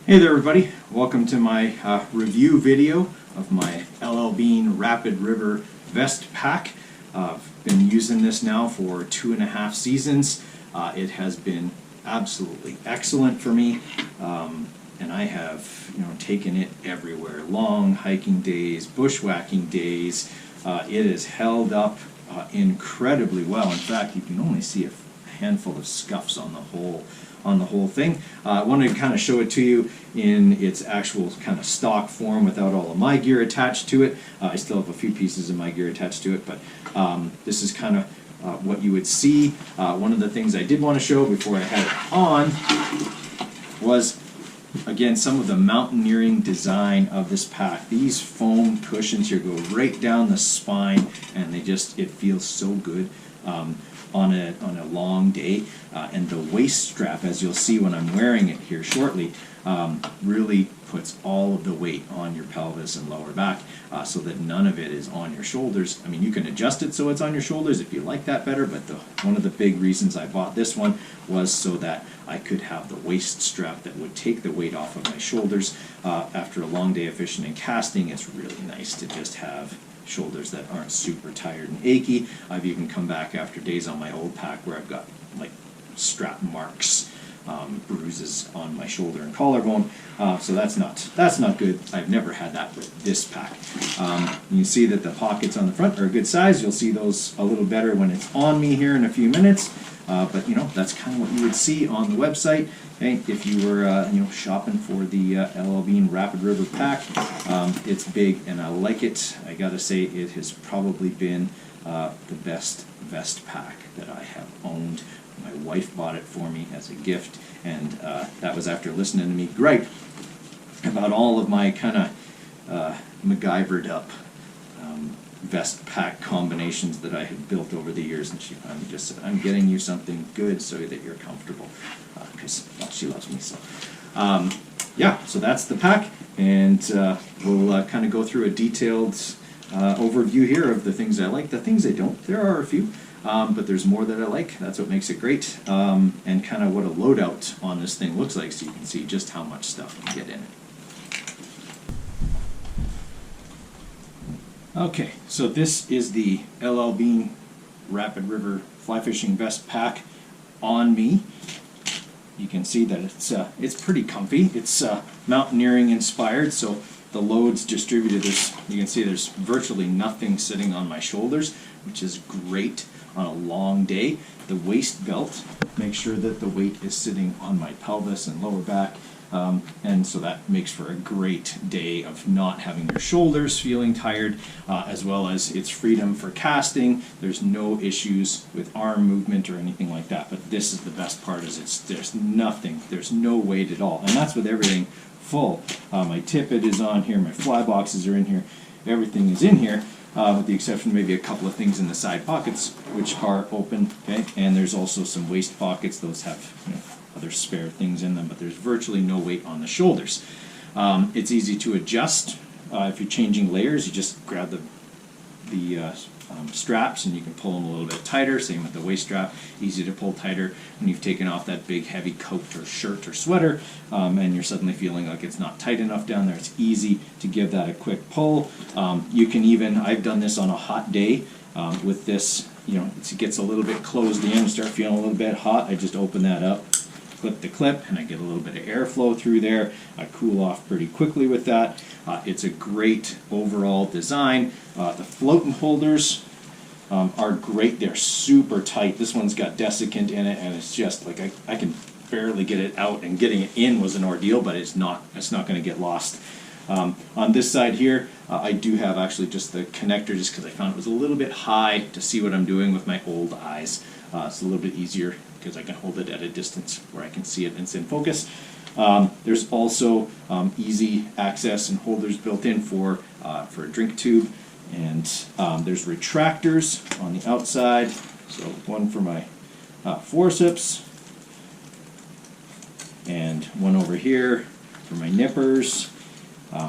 Hey there everybody, welcome to my review video of my LL Bean Rapid River Vest Pack. I've been using this now for 2.5 seasons. It has been absolutely excellent for me, and I have taken it everywhere. Long hiking days, bushwhacking days. It has held up incredibly well. In fact, you can only see a handful of scuffs on the whole thing. I wanted to kind of show it to you in its actual kind of stock form without all of my gear attached to it. I still have a few pieces of my gear attached to it, but this is kind of what you would see. One of the things I did want to show before I had it on was, again, some of the mountaineering design of this pack. These foam cushions here go right down the spine, and it feels so good on a long day, and the waist strap, as you'll see when I'm wearing it here shortly, really puts all of the weight on your pelvis and lower back, so that none of it is on your shoulders. I mean, you can adjust it so it's on your shoulders if you like that better, but one of the big reasons I bought this one was so that I could have the waist strap that would take the weight off of my shoulders. After a long day of fishing and casting, it's really nice to just have shoulders that aren't super tired and achy. I've even come back after days on my old pack where I've got like strap marks, bruises on my shoulder and collarbone, so that's not good. I've never had that with this pack. You see that the pockets on the front are a good size. You'll see those a little better when it's on me here in a few minutes, but that's kind of what you would see on the website. Okay, if you were shopping for the LL Bean Rapid River pack, it's big and I like it. I gotta say, it has probably been the best vest pack that I have owned. My wife bought it for me as a gift, and that was after listening to me gripe about all of my kind of MacGyvered up vest pack combinations that I had built over the years, and she finally just said, "I'm getting you something good so that you're comfortable," because she loves me. So yeah, so that's the pack, and we'll kind of go through a detailed overview here of the things I like, the things I don't. There are a few, but there's more that I like. That's what makes it great, and kind of what a loadout on this thing looks like, so you can see just how much stuff can get in it. Okay, so this is the LL Bean Rapid River Fly Fishing Vest Pack on me. You can see that it's pretty comfy. It's mountaineering inspired, so the load's distributed. You can see there's virtually nothing sitting on my shoulders, which is great on a long day. The waist belt makes sure that the weight is sitting on my pelvis and lower back, and so that makes for a great day of not having your shoulders feeling tired, as well as its freedom for casting. There's no issues with arm movement or anything like that, but this is the best part, is there's no weight at all, and that's with everything full. My tippet is on here, my fly boxes are in here, everything is in here, with the exception of maybe a couple of things in the side pockets, which are open, okay? And there's also some waist pockets. Those have other spare things in them, but there's virtually no weight on the shoulders. It's easy to adjust. If you're changing layers, you just grab the straps and you can pull them a little bit tighter. Same with the waist strap, easy to pull tighter when you've taken off that big heavy coat or shirt or sweater, and you're suddenly feeling like it's not tight enough down there. It's easy to give that a quick pull. You can even, I've done this on a hot day with this, it gets a little bit closed in and start feeling a little bit hot. I just open that up, clip the clip, and I get a little bit of airflow through there. I cool off pretty quickly with that. It's a great overall design. The floating holders are great. They're super tight. This one's got desiccant in it, and it's just like I can barely get it out, and getting it in was an ordeal, but it's not going to get lost. On this side here, I do have actually just the connector, just because I found it was a little bit high to see what I'm doing with my old eyes. It's a little bit easier because I can hold it at a distance where I can see it and it's in focus. There's also easy access and holders built in for a drink tube, and there's retractors on the outside. So one for my forceps, and one over here for my nippers.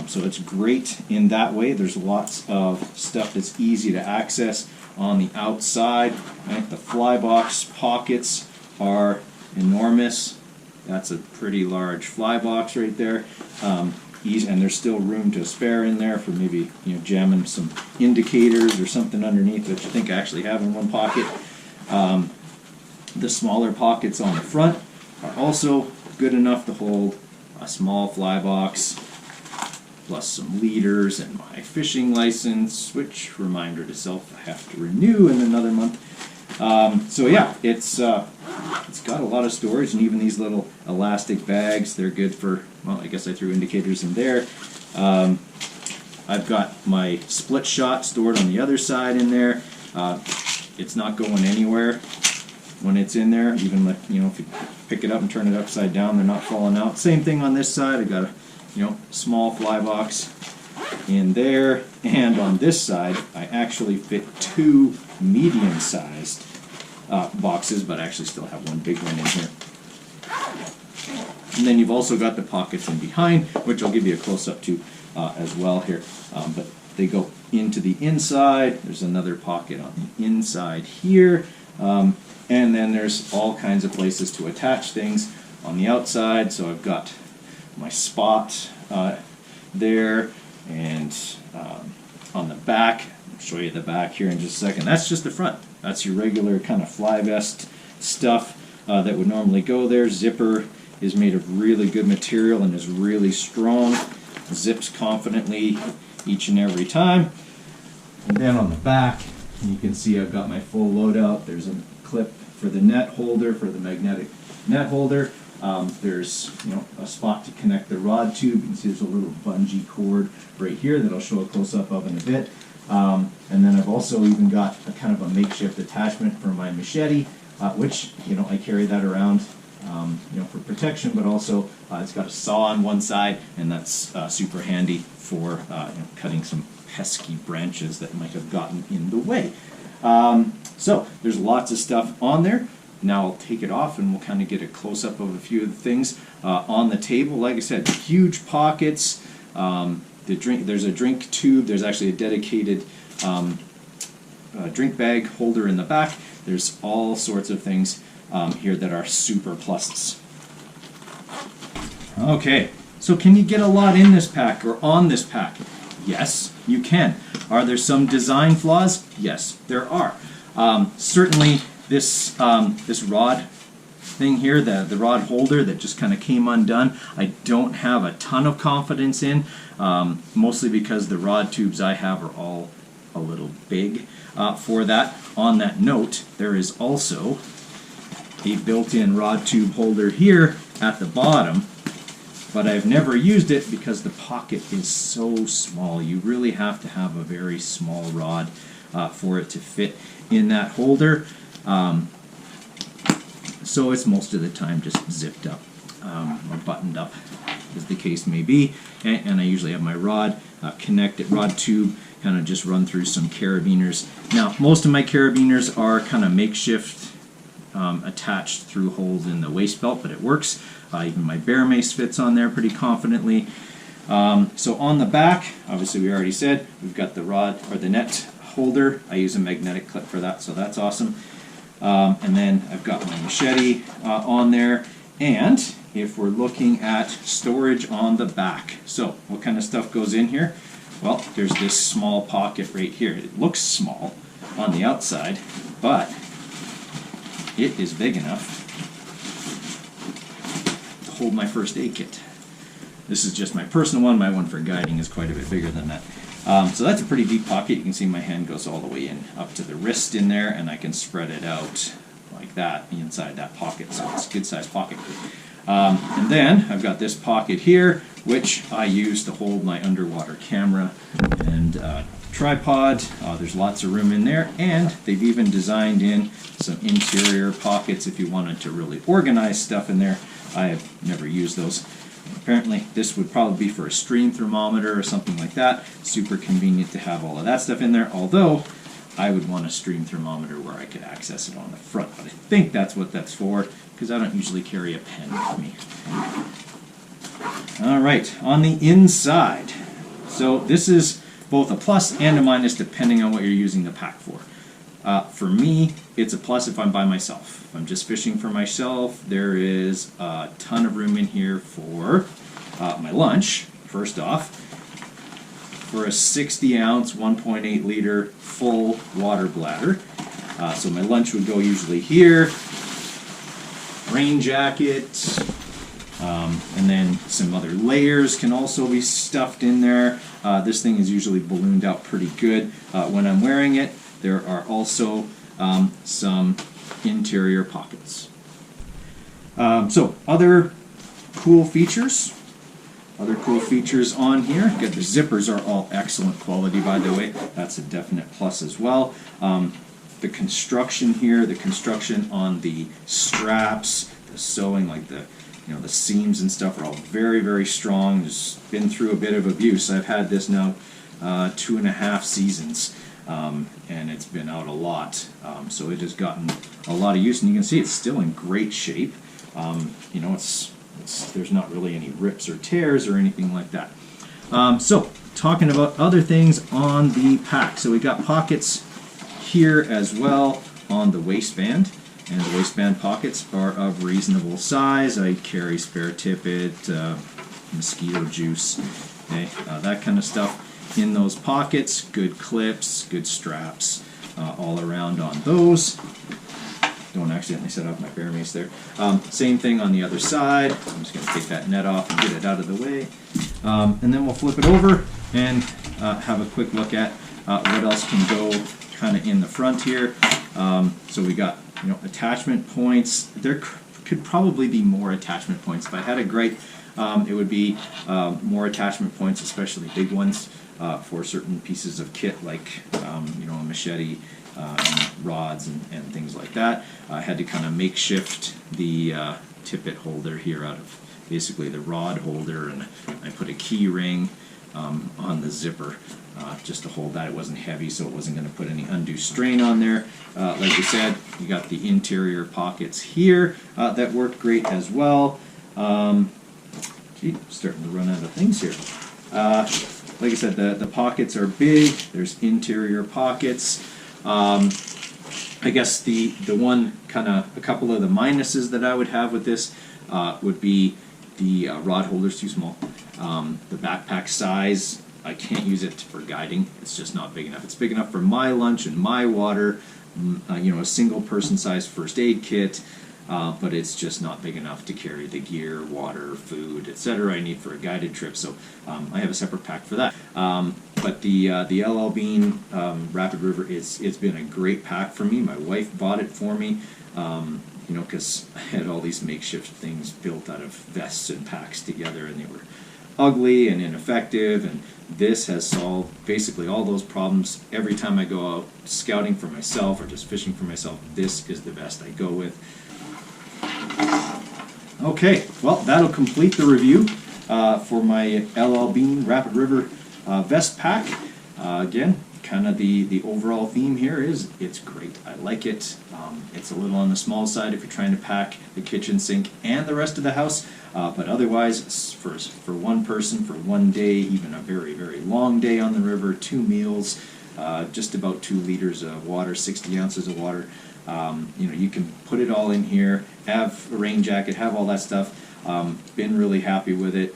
So it's great in that way. There's lots of stuff that's easy to access on the outside. Right? The fly box pockets are enormous. That's a pretty large fly box right there. And there's still room to spare in there for maybe, you know, jamming some indicators or something underneath, which I think I actually have in one pocket. The smaller pockets on the front are also good enough to hold a small fly box, plus some leaders and my fishing license, which, reminder to self, I have to renew in another month. So yeah, it's got a lot of storage, and even these little elastic bags, they're good for, well, I guess I threw indicators in there. I've got my split shot stored on the other side in there. It's not going anywhere when it's in there, even like, you know, if you pick it up and turn it upside down, they're not falling out. Same thing on this side. I've got a, you know, small fly box in there, and on this side I actually fit 2 medium-sized boxes, but I actually still have one big one in here. And then you've also got the pockets in behind, which I'll give you a close-up to as well here, but they go into the inside. There's another pocket on the inside here, and then there's all kinds of places to attach things on the outside. So I've got my spot there, and on the back, I'll show you the back here in just a second. That's just the front. That's your regular kind of fly vest stuff that would normally go there. Zipper is made of really good material and is really strong. Zips confidently each and every time. And then on the back, you can see I've got my full loadout. There's a clip for the net holder, for the magnetic net holder. There's, you know, a spot to connect the rod tube. You can see there's a little bungee cord right here that I'll show a close-up of in a bit. And then I've also even got a kind of a makeshift attachment for my machete, which, you know, I carry that around, you know, for protection, but also it's got a saw on one side, and that's super handy for you know, cutting some pesky branches that might have gotten in the way. So there's lots of stuff on there. Now I'll take it off and we'll kind of get a close-up of a few of the things on the table. Like I said, huge pockets. There's a drink tube. There's actually a dedicated drink bag holder in the back. There's all sorts of things here that are super pluses. Okay, so can you get a lot in this pack or on this pack? Yes, you can. Are there some design flaws? Yes, there are. Certainly this rod thing here, the rod holder that just kind of came undone, I don't have a ton of confidence in, mostly because the rod tubes I have are all a little big for that. On that note, there is also a built-in rod tube holder here at the bottom, but I've never used it because the pocket is so small. You really have to have a very small rod for it to fit in that holder. So it's most of the time just zipped up or buttoned up, as the case may be. And I usually have my rod connected, rod tube, kind of just run through some carabiners. Now, most of my carabiners are kind of makeshift, attached through holes in the waist belt, but it works. Even my bear mace fits on there pretty confidently. So on the back, obviously we already said, we've got the rod or the net holder. I use a magnetic clip for that, so that's awesome. And then I've got my machete on there. And if we're looking at storage on the back, so what kind of stuff goes in here? Well, there's this small pocket right here. It looks small on the outside, but it is big enough to hold my first aid kit. This is just my personal one. My one for guiding is quite a bit bigger than that. So that's a pretty deep pocket. You can see my hand goes all the way in up to the wrist in there, and I can spread it out like that inside that pocket. So it's a good sized pocket. And then I've got this pocket here, which I use to hold my underwater camera and tripod. There's lots of room in there, and they've even designed in some interior pockets if you wanted to really organize stuff in there. I have never used those. Apparently this would probably be for a stream thermometer or something like that. Super convenient to have all of that stuff in there, although I would want a stream thermometer where I could access it on the front. But I think that's what that's for, because I don't usually carry a pen with me. All right, on the inside. So this is both a plus and a minus depending on what you're using the pack for. For me, it's a plus if I'm by myself. If I'm just fishing for myself, there is a ton of room in here for my lunch, first off, for a 60-ounce, 1.8 liter full water bladder. So my lunch would go usually here, rain jacket, and then some other layers can also be stuffed in there. This thing is usually ballooned out pretty good when I'm wearing it. There are also some interior pockets. So other cool features. On here. Good. The zippers are all excellent quality, by the way. That's a definite plus as well. The construction here, the construction on the straps, the sewing, like the seams and stuff are all very, very strong. Just been through a bit of abuse. I've had this now 2.5 seasons, and it's been out a lot. So it has gotten a lot of use, and you can see it's still in great shape. There's not really any rips or tears or anything like that. So talking about other things on the pack. So we got pockets here as well on the waistband, and the waistband pockets are of reasonable size. I carry spare tippet, mosquito juice, okay, that kind of stuff in those pockets. Good clips, good straps all around on those. Don't accidentally set off my bear mace there. Same thing on the other side. I'm just going to take that net off and get it out of the way. And then we'll flip it over and have a quick look at what else can go kind of in the front here. So we got attachment points. There could probably be more attachment points. If I had a grate, it would be more attachment points, especially big ones, for certain pieces of kit like a machete, rods and things like that. I had to kind of makeshift the tippet holder here out of basically the rod holder, and I put a key ring on the zipper just to hold that. It wasn't heavy, so it wasn't going to put any undue strain on there. Like we said, you got the interior pockets here that work great as well. Starting to run out of things here. Like I said, the pockets are big. There's interior pockets. I guess the one a couple of the minuses that I would have with this would be the rod holder's too small. The backpack size, I can't use it for guiding. It's just not big enough. It's big enough for my lunch and my water, a single person size first aid kit, but it's just not big enough to carry the gear, water, food, etc. I need for a guided trip. So I have a separate pack for that. But the LL Bean Rapid River, it's been a great pack for me. My wife bought it for me, because I had all these makeshift things built out of vests and packs together, and they were ugly and ineffective, and this has solved basically all those problems. Every time I go out scouting for myself or just fishing for myself, this is the best I go with. Okay, well, that'll complete the review for my LL Bean Rapid River vest pack. Again, kind of the overall theme here is it's great. I like it. It's a little on the small side if you're trying to pack the kitchen sink and the rest of the house, but otherwise for one person, for one day, even a very, very long day on the river, 2 meals, just about 2 liters of water, 60 ounces of water. You can put it all in here, have a rain jacket, have all that stuff. Been really happy with it.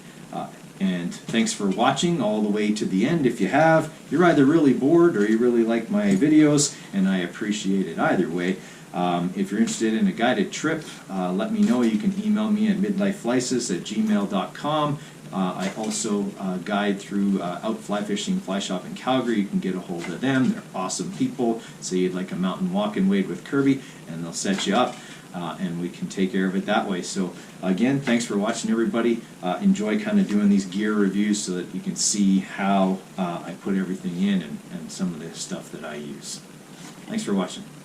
And thanks for watching all the way to the end. If you have, you're either really bored or you really like my videos, and I appreciate it either way. If you're interested in a guided trip, let me know. You can email me at midlifeflysis@gmail.com. I also guide through Out Fly Fishing Fly Shop in Calgary. You can get a hold of them. They're awesome people. Say you'd like a mountain walk and wade with Kirby, and they'll set you up, and we can take care of it that way. So again, thanks for watching, everybody. Enjoy kind of doing these gear reviews so that you can see how I put everything in and some of the stuff that I use. Thanks for watching.